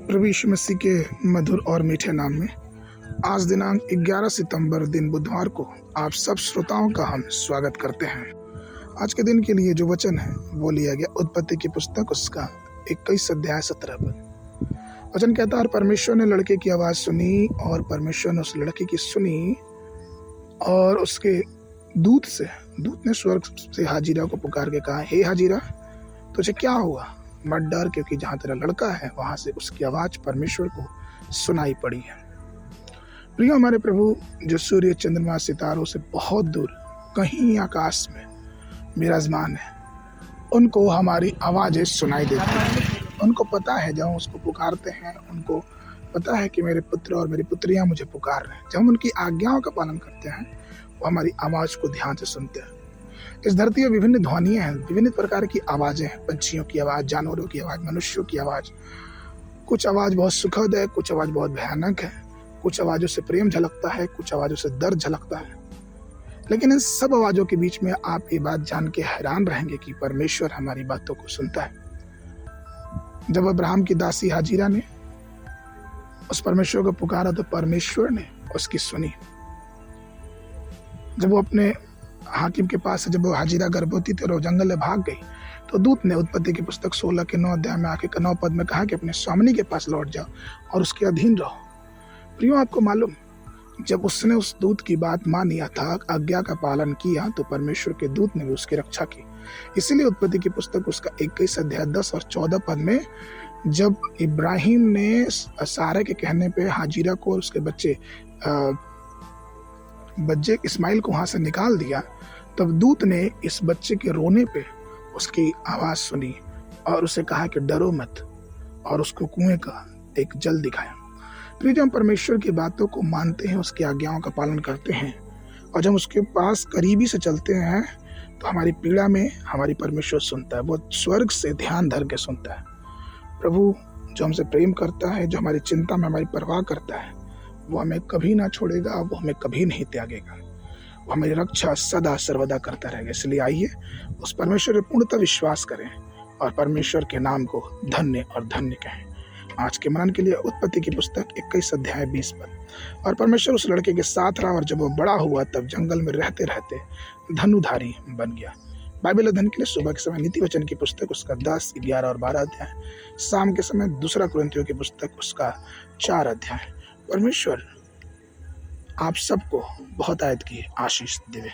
प्रभु यीशु मसीह के मधुर और मीठे नाम में आज दिनांक 11 सितंबर दिन बुधवार को आप सब श्रोताओं का हम स्वागत करते हैं। आज के दिन के लिए जो वचन है वो लिया गया उत्पत्ति की पुस्तक उसका 21 अध्याय 17 पद। वचन कहता है, परमेश्वर ने लड़के की आवाज़ सुनी और परमेश्वर ने उस लड़के की सुनी और उसके दूत ने स्वर्ग से हाजिरा को पुकार के कहा, हे हाजिरा, तुझे क्या हुआ? मत डर, क्योंकि जहाँ तेरा लड़का है वहाँ से उसकी आवाज़ परमेश्वर को सुनाई पड़ी है। प्रिय हमारे प्रभु जो सूर्य चंद्रमा सितारों से बहुत दूर कहीं आकाश में विराजमान है, उनको हमारी आवाज़ें सुनाई देती हैं। उनको पता है जब हम उसको पुकारते हैं, उनको पता है कि मेरे पुत्र और मेरी पुत्रियां मुझे पुकार रहे हैं। जब हम उनकी आज्ञाओं का पालन करते हैं वो हमारी आवाज़ को ध्यान से सुनते हैं। इस धरती में विभिन्न ध्वनियाँ हैं, विभिन्न प्रकार की आवाज़ें हैं, पंछियों की आवाज़, जानवरों की आवाज़, मनुष्यों की आवाज़। कुछ आवाज़ बहुत सुखद है, कुछ आवाज़ बहुत भयानक है, कुछ आवाज़ों से प्रेम झलकता है, कुछ आवाज़ों से दर्द झलकता है। लेकिन इन सब आवाज़ों के बीच में आप ये बात जान के हैरान रहेंगे कि परमेश्वर हमारी बातों को सुनता है। जब अब्राहम की दासी हाजिरा ने उस परमेश्वर को पुकारा तो परमेश्वर ने उसकी सुनी। जब वो अपने हाकिम के पास, जब वो हाजिरा गर्भवती थी और वो जंगल में भाग गई, तो दूत ने उत्पत्ति की पुस्तक 16 के 9 अध्याय में आके 9 पद में कहा कि अपने स्वामिनी के पास लौट जाओ और उसके अधीन रहो। प्रियो, आपको मालूम, जब उसने उस दूत की बात मानी अर्थात आज्ञा का पालन किया तो परमेश्वर के दूत ने भी उसकी रक्षा की। इसीलिए उत्पत्ति की पुस्तक उसका 21 अध्याय 10 और 14 पद में जब इब्राहिम ने सारे के कहने पे हाजिरा को और उसके बच्चे इस्माइल को वहां से निकाल दिया, तब दूत ने इस बच्चे के रोने पे उसकी आवाज सुनी और उसे कहा कि डरो मत, और उसको कुएं का एक जल दिखाया। फिर जब हम परमेश्वर की बातों को मानते हैं, उसकी आज्ञाओं का पालन करते हैं और जब उसके पास करीबी से चलते हैं तो हमारी पीड़ा में हमारी परमेश्वर सुनता है। वो स्वर्ग से ध्यान धर के सुनता है। प्रभु जो हमसे प्रेम करता है, जो हमारी चिंता में हमारी परवाह करता है, वो हमें कभी ना छोड़ेगा, वो हमें कभी नहीं त्यागेगा, वो हमारी रक्षा सदा सर्वदा करता रहेगा। इसलिए आइए उस परमेश्वर पर पूर्णतः विश्वास करें और परमेश्वर के नाम को धन्य और धन्य कहें। आज के मनन के लिए उत्पत्ति की पुस्तक 21 अध्याय 20 पद। और परमेश्वर उस लड़के के साथ रहा और जब वो बड़ा हुआ तब जंगल में रहते रहते धनुधारी बन गया। बाइबल अध्ययन के लिए सुबह के समय नीति वचन की पुस्तक उसका 10, 11 और 12 अध्याय, शाम के समय दूसरा कुरिन्थियों की पुस्तक उसका 4 अध्याय। परमेश्वर आप सबको बहुत आयत की आशीष देवे।